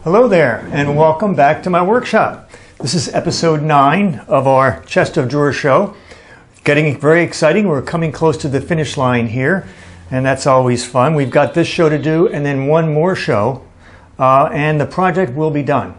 Hello there, and welcome back to my workshop. This is episode 9 of our Chest of Drawers show. Getting very exciting. We're coming close to the finish line here, and that's always fun. We've got this show to do and then one more show, and the project will be done.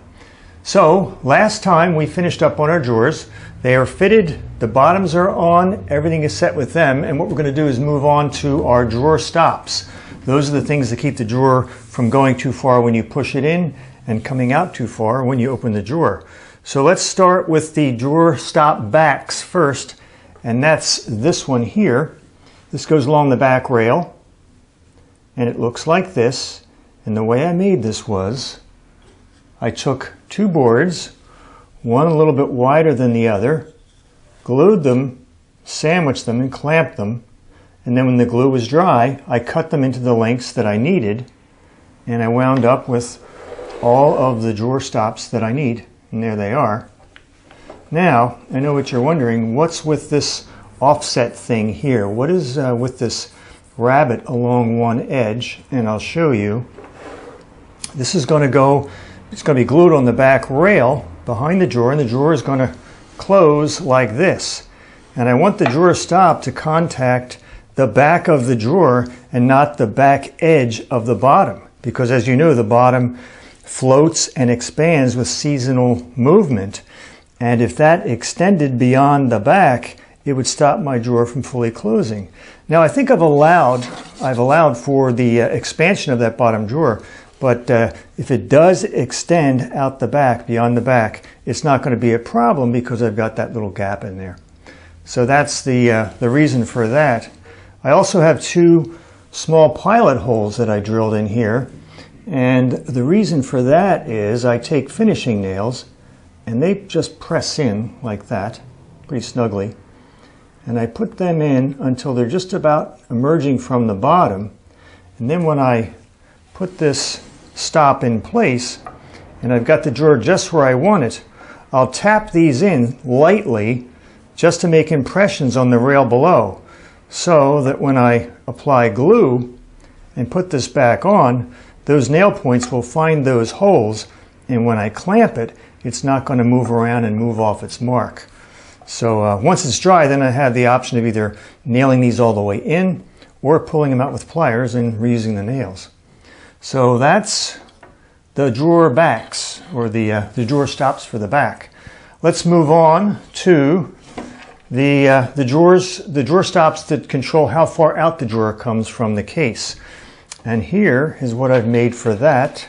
So last time we finished up on our drawers. They are fitted, the bottoms are on, everything is set with them, and what we're going to do is move on to our drawer stops. Those are the things that keep the drawer from going too far when you push it in and coming out too far when you open the drawer. So let's start with the drawer stop backs first, and that's this one here. This goes along the back rail, and it looks like this. And the way I made this was, I took two boards, one a little bit wider than the other, glued them, sandwiched them, and clamped them. And then when the glue was dry, I cut them into the lengths that I needed, and I wound up with all of the drawer stops that I need. And there they are. Now, I know what you're wondering, what's with this offset thing here? What is with this rabbit along one edge? And I'll show you. This is going to go, it's going to be glued on the back rail behind the drawer, and the drawer is going to close like this. And I want the drawer stop to contact the back of the drawer and not the back edge of the bottom, because as you know, the bottom floats and expands with seasonal movement, and if that extended beyond the back, it would stop my drawer from fully closing. Now I think I've allowed for the expansion of that bottom drawer, but if it does extend out the back, beyond the back, it's not going to be a problem because I've got that little gap in there. So that's the reason for that. I also have two small pilot holes that I drilled in here, and the reason for that is I take finishing nails and they just press in like that, pretty snugly, and I put them in until they're just about emerging from the bottom. And then when I put this stop in place and I've got the drawer just where I want it, I'll tap these in lightly just to make impressions on the rail below, so that when I apply glue and put this back on, those nail points will find those holes, and when I clamp it, it's not going to move around and move off its mark. So once it's dry, then I have the option of either nailing these all the way in or pulling them out with pliers and reusing the nails. So that's the drawer backs, or the drawer stops for the back. Let's move on to the drawer stops that control how far out the drawer comes from the case. And here is what I've made for that.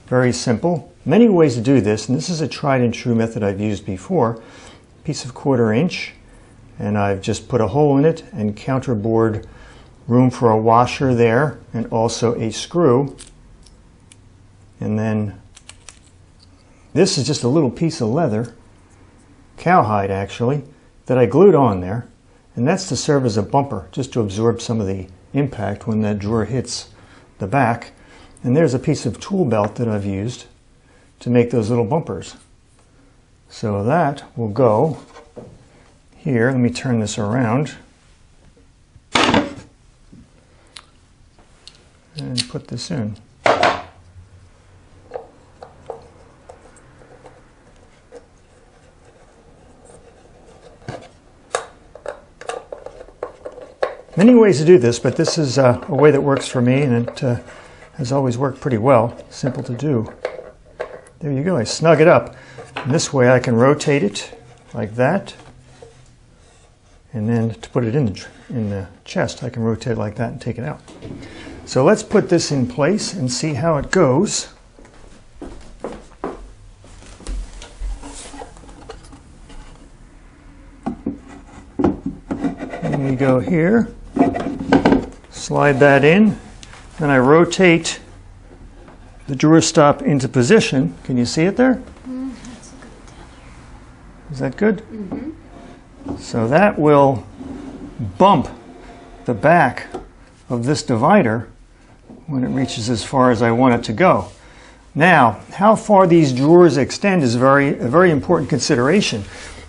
Very simple. Many ways to do this, and this is a tried and true method I've used before. Piece of 1/4 inch, and I've just put a hole in it and counterbored room for a washer there, and also a screw. And then this is just a little piece of leather, cowhide actually, that I glued on there, and that's to serve as a bumper, just to absorb some of the impact when that drawer hits the back. And there's a piece of tool belt that I've used to make those little bumpers. So that will go here. Let me turn this around and put this in. Many ways to do this, but this is a way that works for me, and it has always worked pretty well. Simple to do. There you go. I snug it up. And this way I can rotate it like that. And then to put it in the chest, I can rotate it like that and take it out. So let's put this in place and see how it goes. And we go here. Slide that in, then I rotate the drawer stop into position. Can you see it there? That's good. Is that good? Mm-hmm. So that will bump the back of this divider when it reaches as far as I want it to go. Now, how far these drawers extend is a very important consideration.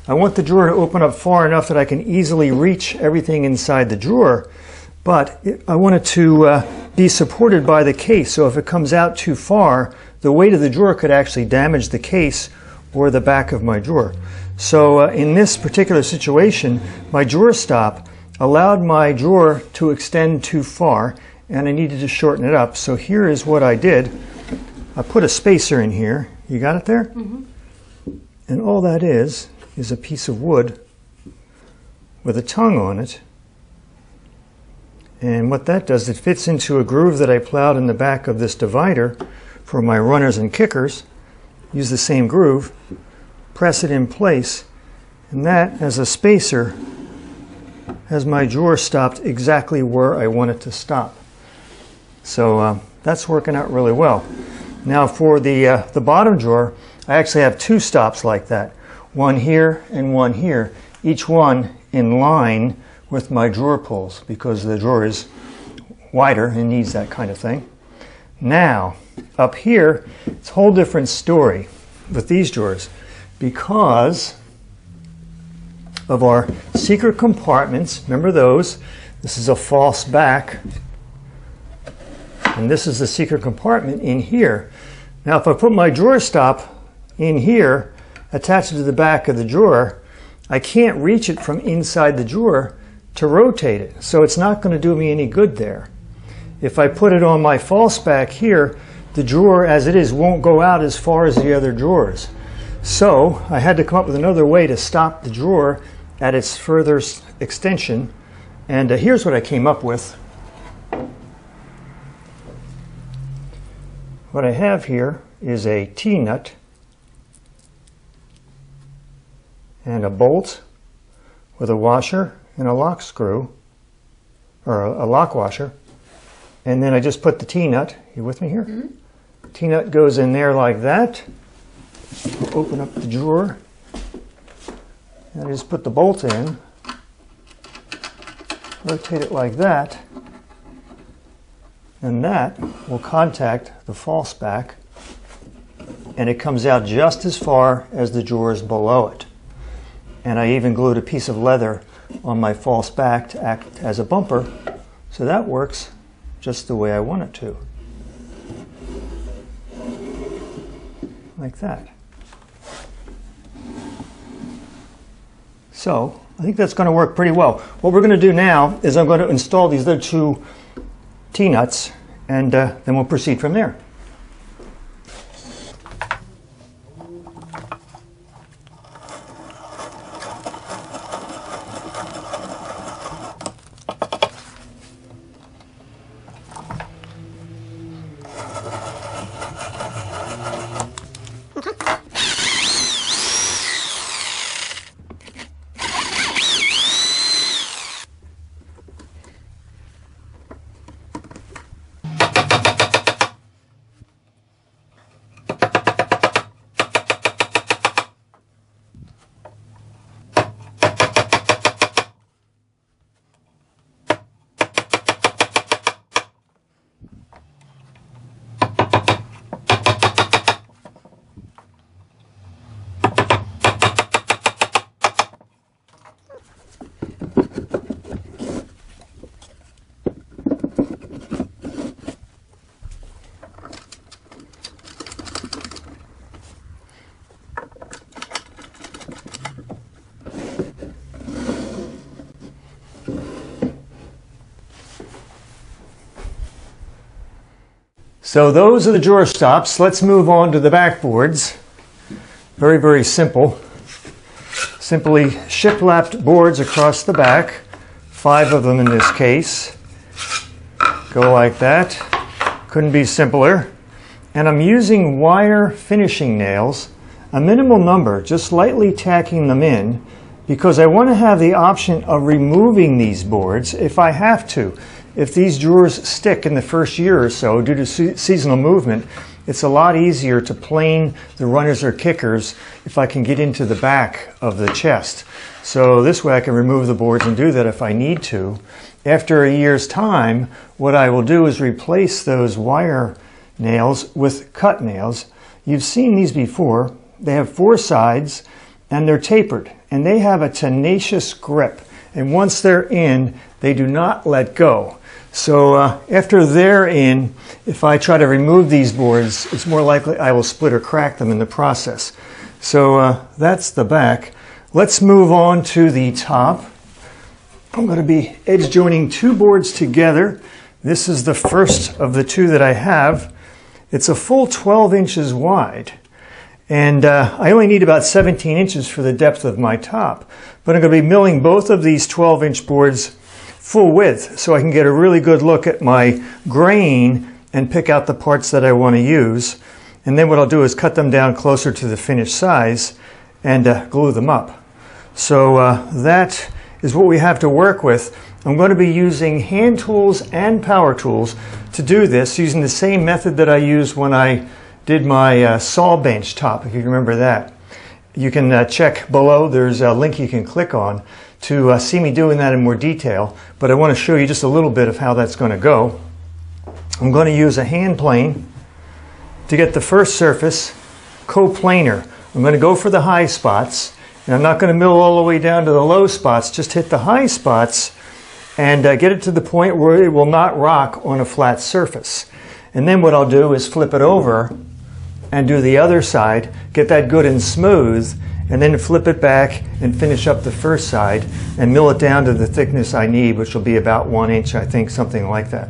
I want the drawer to open up far enough that I can easily reach everything inside the drawer, but I want it to be supported by the case, so if it comes out too far, the weight of the drawer could actually damage the case or the back of my drawer. So in this particular situation, my drawer stop allowed my drawer to extend too far, and I needed to shorten it up. So here is what I did. I put a spacer in here. You got it there? Mm-hmm. And all that is a piece of wood with a tongue on it. And what that does, it fits into a groove that I plowed in the back of this divider for my runners and kickers. Use the same groove, press it in place, and that, as a spacer, has my drawer stopped exactly where I want it to stop. So that's working out really well. Now for the bottom drawer, I actually have two stops like that. One here and one here, each one in line with my drawer pulls because the drawer is wider and needs that kind of thing. Now, up here, it's a whole different story with these drawers because of our secret compartments. Remember those? This is a false back, and this is the secret compartment in here. Now, if I put my drawer stop in here, attach it to the back of the drawer, I can't reach it from inside the drawer to rotate it, so it's not going to do me any good there. If I put it on my false back here, the drawer as it is won't go out as far as the other drawers. So I had to come up with another way to stop the drawer at its furthest extension, and here's what I came up with. What I have here is a T-nut and a bolt with a washer and a lock screw, or a lock washer, and then I just put the T-nut. You with me here? Mm-hmm. T-nut goes in there like that. I'll open up the drawer, and I just put the bolt in, rotate it like that, and that will contact the false back, and it comes out just as far as the drawers below it. And I even glued a piece of leather on my false back to act as a bumper, so that works just the way I want it to. Like that. So I think that's going to work pretty well. What we're going to do now is I'm going to install these other two T-nuts, and then we'll proceed from there. So those are the drawer stops. Let's move on to the backboards. Very, very simple. Simply shiplapped boards across the back, 5 of them in this case. Go like that. Couldn't be simpler. And I'm using wire finishing nails, a minimal number, just lightly tacking them in, because I want to have the option of removing these boards if I have to. If these drawers stick in the first year or so due to seasonal movement, it's a lot easier to plane the runners or kickers if I can get into the back of the chest. So this way I can remove the boards and do that if I need to. After a year's time, what I will do is replace those wire nails with cut nails. You've seen these before. They have 4 sides and they're tapered, and they have a tenacious grip. And once they're in, they do not let go. So after they're in, if I try to remove these boards, it's more likely I will split or crack them in the process. So that's the back. Let's move on to the top. I'm going to be edge joining two boards together. This is the first of the two that I have. It's a full 12 inches wide. And I only need about 17 inches for the depth of my top. But I'm going to be milling both of these 12-inch boards full width so I can get a really good look at my grain and pick out the parts that I want to use. And then what I'll do is cut them down closer to the finished size and glue them up. So that is what we have to work with. I'm going to be using hand tools and power tools to do this, using the same method that I used when I did my saw bench top, if you remember that. You can check below, there's a link you can click on to see me doing that in more detail, but I want to show you just a little bit of how that's going to go. I'm going to use a hand plane to get the first surface coplanar. I'm going to go for the high spots, and I'm not going to mill all the way down to the low spots, just hit the high spots and get it to the point where it will not rock on a flat surface. And then what I'll do is flip it over and do the other side, get that good and smooth, and then flip it back and finish up the first side and mill it down to the thickness I need, which will be about 1 inch, I think, something like that.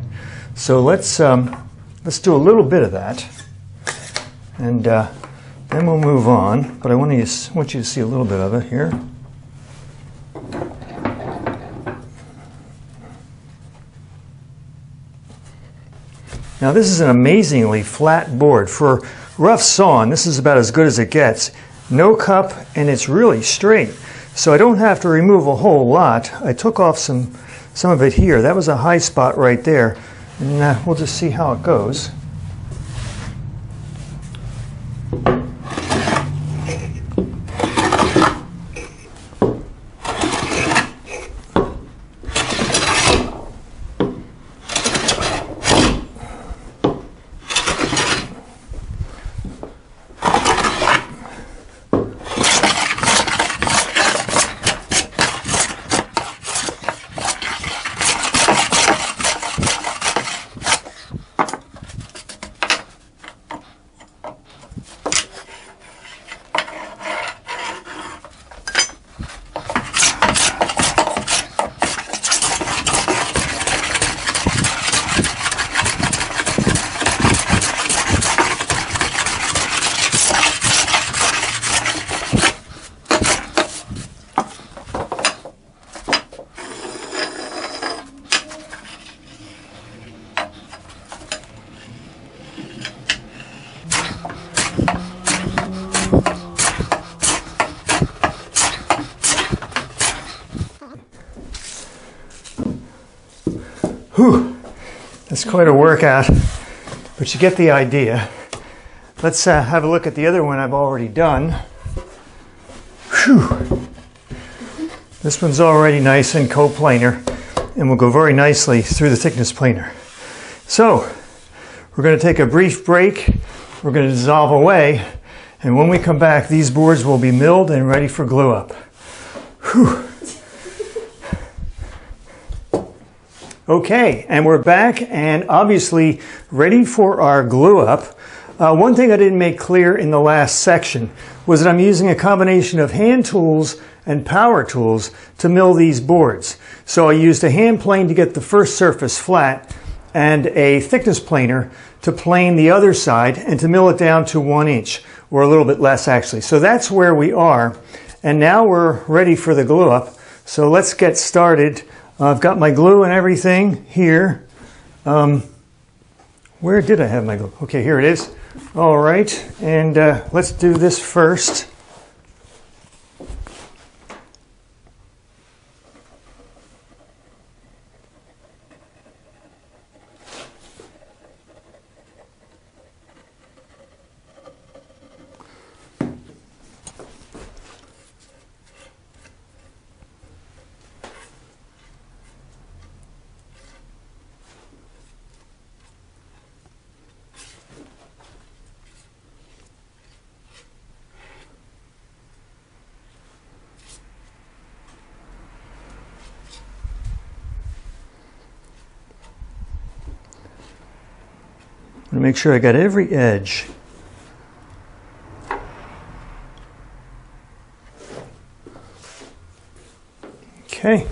So let's do a little bit of that, and then we'll move on. But I want you to see a little bit of it here. Now this is an amazingly flat board. For rough sawing, this is about as good as it gets. No cup, and it's really straight. So I don't have to remove a whole lot. I took off some of it here. That was a high spot right there. And we'll just see how it goes. Whew, that's quite a workout, but you get the idea. Let's have a look at the other one I've already done. Whew. This one's already nice and coplanar, and will go very nicely through the thickness planer. So, we're going to take a brief break, we're going to dissolve away, and when we come back, these boards will be milled and ready for glue up. Whew. Okay, and we're back and obviously ready for our glue up. One thing I didn't make clear in the last section was that I'm using a combination of hand tools and power tools to mill these boards. So I used a hand plane to get the first surface flat and a thickness planer to plane the other side and to mill it down to 1 inch, or a little bit less actually. So that's where we are, and now we're ready for the glue up. So let's get started. I've got my glue and everything here. Where did I have my glue? Okay, here it is. All right, and let's do this first. to make sure I got every edge. Okay.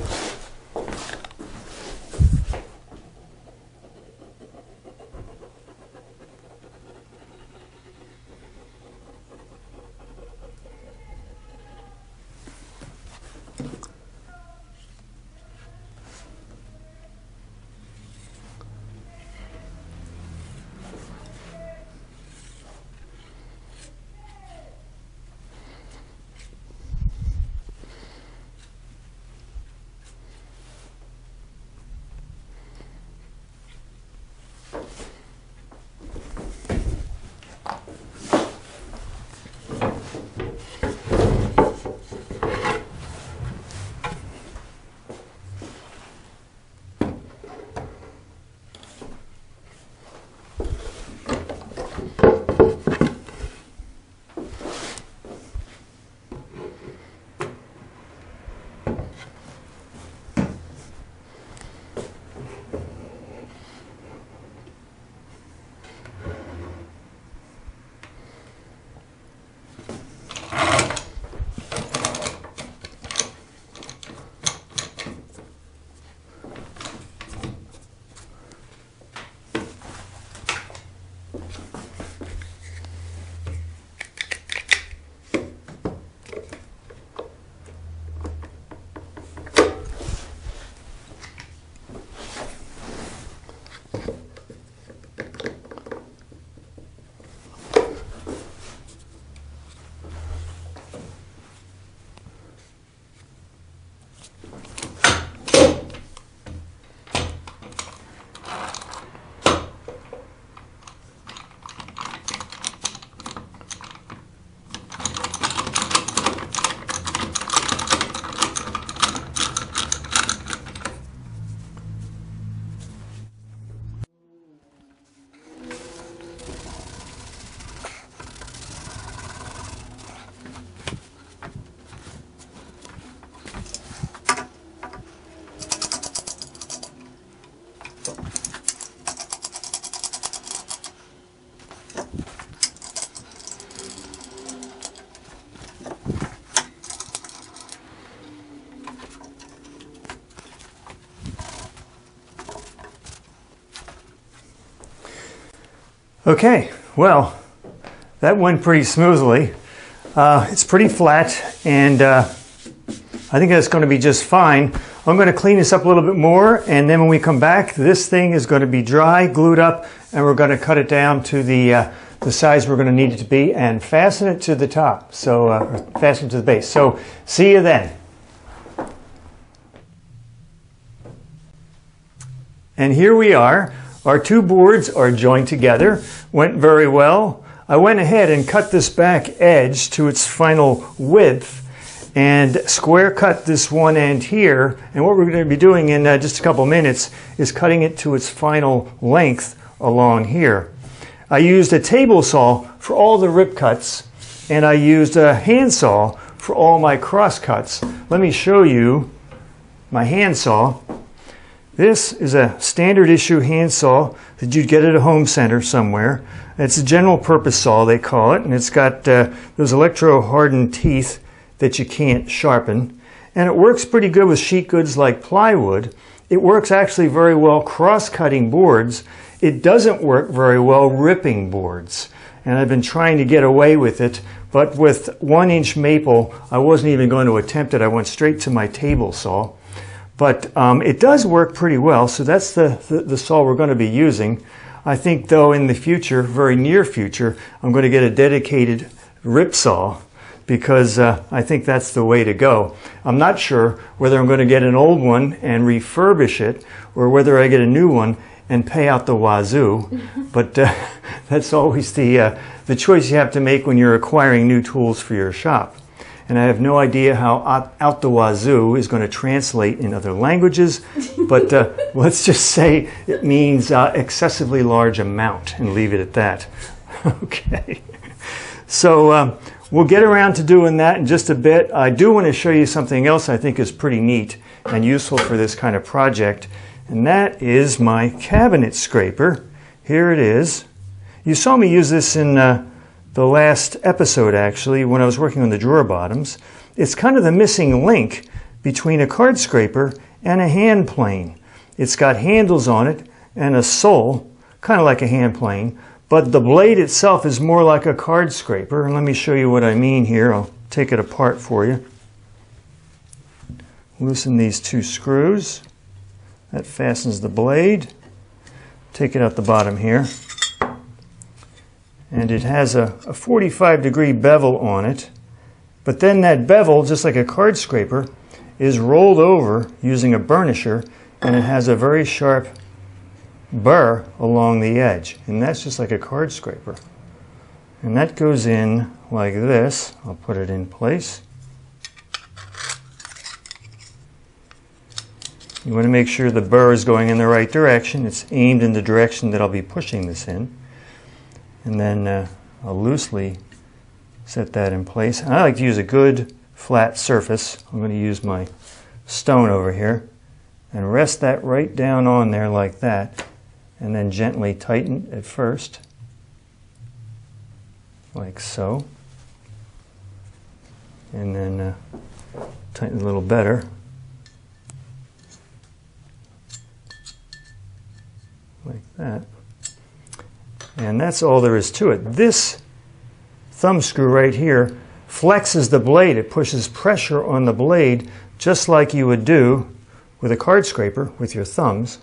Okay, well, that went pretty smoothly. It's pretty flat, and I think that's going to be just fine. I'm going to clean this up a little bit more, and then when we come back, this thing is going to be dry, glued up, and we're going to cut it down to the size we're going to need it to be and fasten it to the top, so fasten it to the base. So see you then. And here we are. Our two boards are joined together. Went very well. I went ahead and cut this back edge to its final width and square cut this one end here. And what we're going to be doing in just a couple minutes is cutting it to its final length along here. I used a table saw for all the rip cuts, and I used a hand saw for all my cross cuts. Let me show you my hand saw. This is a standard issue hand saw that you'd get at a home center somewhere. It's a general purpose saw, they call it, and it's got those electro-hardened teeth that you can't sharpen. And it works pretty good with sheet goods like plywood. It works actually very well cross-cutting boards. It doesn't work very well ripping boards. And I've been trying to get away with it, but with 1-inch maple, I wasn't even going to attempt it. I went straight to my table saw. But it does work pretty well, so that's the saw we're going to be using. I think, though, in the future, very near future, I'm going to get a dedicated rip saw because I think that's the way to go. I'm not sure whether I'm going to get an old one and refurbish it or whether I get a new one and pay out the wazoo. But that's always the choice you have to make when you're acquiring new tools for your shop. And I have no idea how out the wazoo is going to translate in other languages, but let's just say it means excessively large amount and leave it at that. Okay. So we'll get around to doing that in just a bit. I do want to show you something else I think is pretty neat and useful for this kind of project, and that is my cabinet scraper. Here it is. You saw me use this in the last episode, actually, when I was working on the drawer bottoms. It's kind of the missing link between a card scraper and a hand plane. It's got handles on it and a sole, kind of like a hand plane, but the blade itself is more like a card scraper. And let me show you what I mean here. I'll take it apart for you. Loosen these two screws. That fastens the blade. Take it out the bottom here. And it has a 45-degree bevel on it. But then that bevel, just like a card scraper, is rolled over using a burnisher, and it has a very sharp burr along the edge. And that's just like a card scraper. And that goes in like this. I'll put it in place. You want to make sure the burr is going in the right direction. It's aimed in the direction that I'll be pushing this in. And then I'll loosely set that in place. And I like to use a good flat surface. I'm going to use my stone over here and rest that right down on there like that, and then gently tighten at first, like so. And then tighten a little better. Like that. And that's all there is to it. This thumb screw right here flexes the blade. It pushes pressure on the blade just like you would do with a card scraper with your thumbs.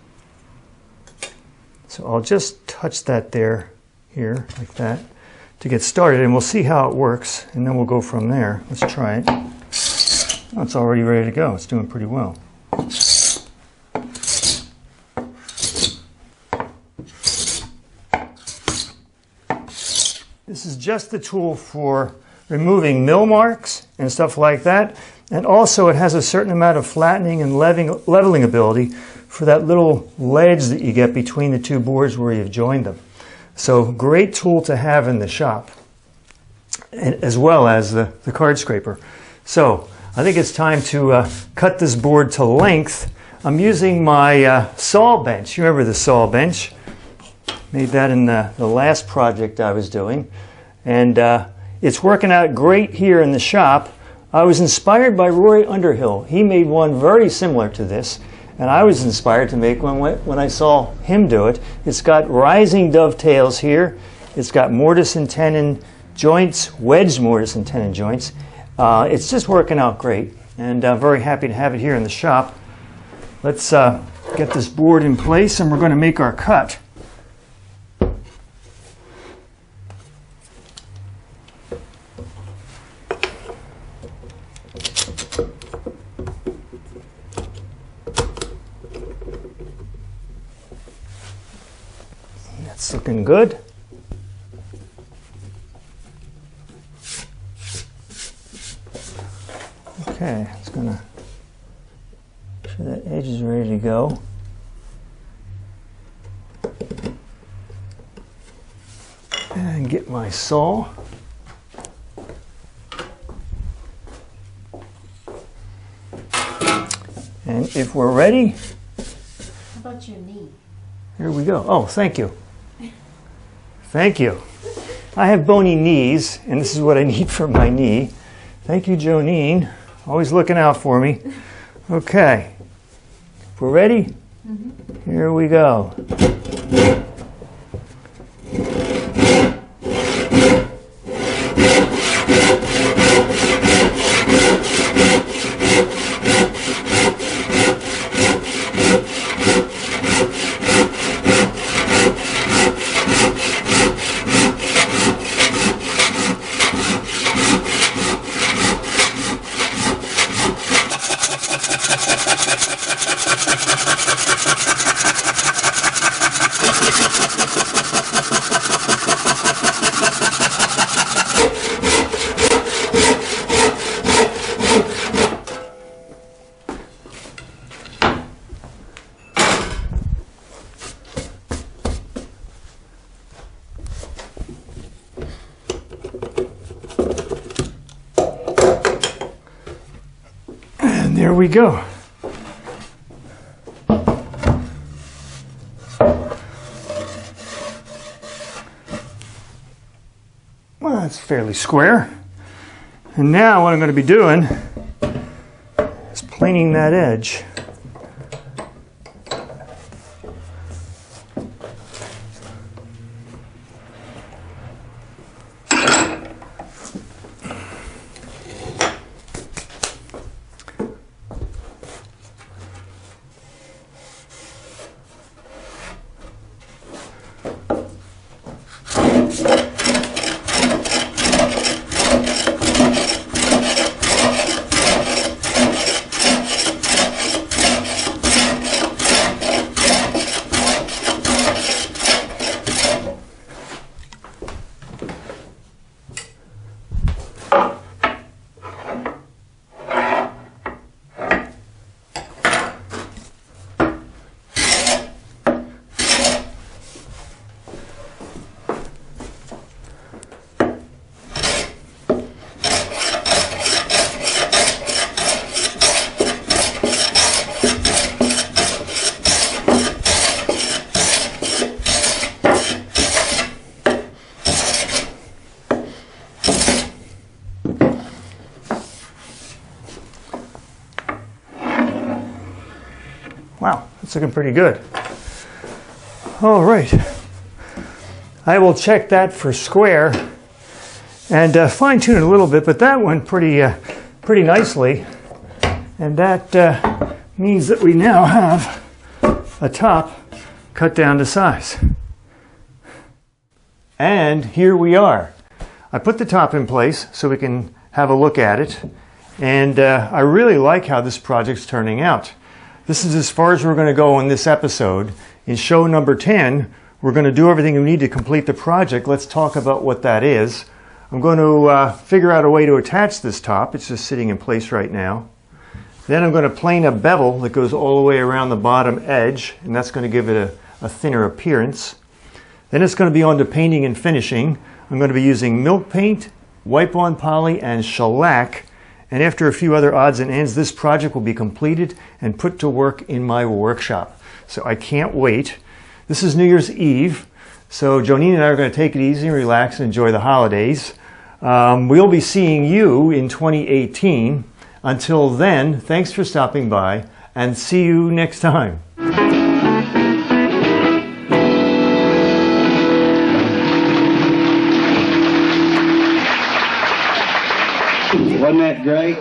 So I'll just touch that there, here, like that, to get started, and we'll see how it works, and then we'll go from there. Let's try it. Oh, it's already ready to go. It's doing pretty well. This is just the tool for removing mill marks and stuff like that. And also it has a certain amount of flattening and leveling ability for that little ledge that you get between the two boards where you've joined them. So great tool to have in the shop, as well as the card scraper. So I think it's time to cut this board to length. I'm using my saw bench. You remember the saw bench? Made that in the last project I was doing. And it's working out great here in the shop. I was inspired by Roy Underhill. He made one very similar to this, and I was inspired to make one when I saw him do it. It's got rising dovetails here. It's got mortise and tenon joints, wedged mortise and tenon joints. It's just working out great, and I'm very happy to have it here in the shop. Let's get this board in place, and we're going to make our cut. That's looking good. Okay, it's going to make sure that edge is ready to go. And get my saw. And if we're ready, How about your knee? here we go. Oh, thank you. Thank you. I have bony knees, and this is what I need for my knee. Thank you, Jonine. Always looking out for me. Okay. If we're ready, here we go. And there we go. That's fairly square. And now what I'm going to be doing is planing that edge. Wow, that's looking pretty good. All right, I will check that for square and fine tune it a little bit, but that went pretty nicely. And that means that we now have a top cut down to size. And here we are. I put the top in place so we can have a look at it. And I really like how this project's turning out. This is as far as we're going to go in this episode. In show number 10, we're going to do everything we need to complete the project. Let's talk about what that is. I'm going to figure out a way to attach this top. It's just sitting in place right now. Then I'm going to plane a bevel that goes all the way around the bottom edge, and that's going to give it a thinner appearance. Then it's going to be on to painting and finishing. I'm going to be using milk paint, wipe-on poly, and shellac. And after a few other odds and ends, this project will be completed and put to work in my workshop. So I can't wait. This is New Year's Eve, so Jonine and I are going to take it easy and relax and enjoy the holidays. We'll be seeing you in 2018. Until then, thanks for stopping by, and see you next time. Wasn't that great?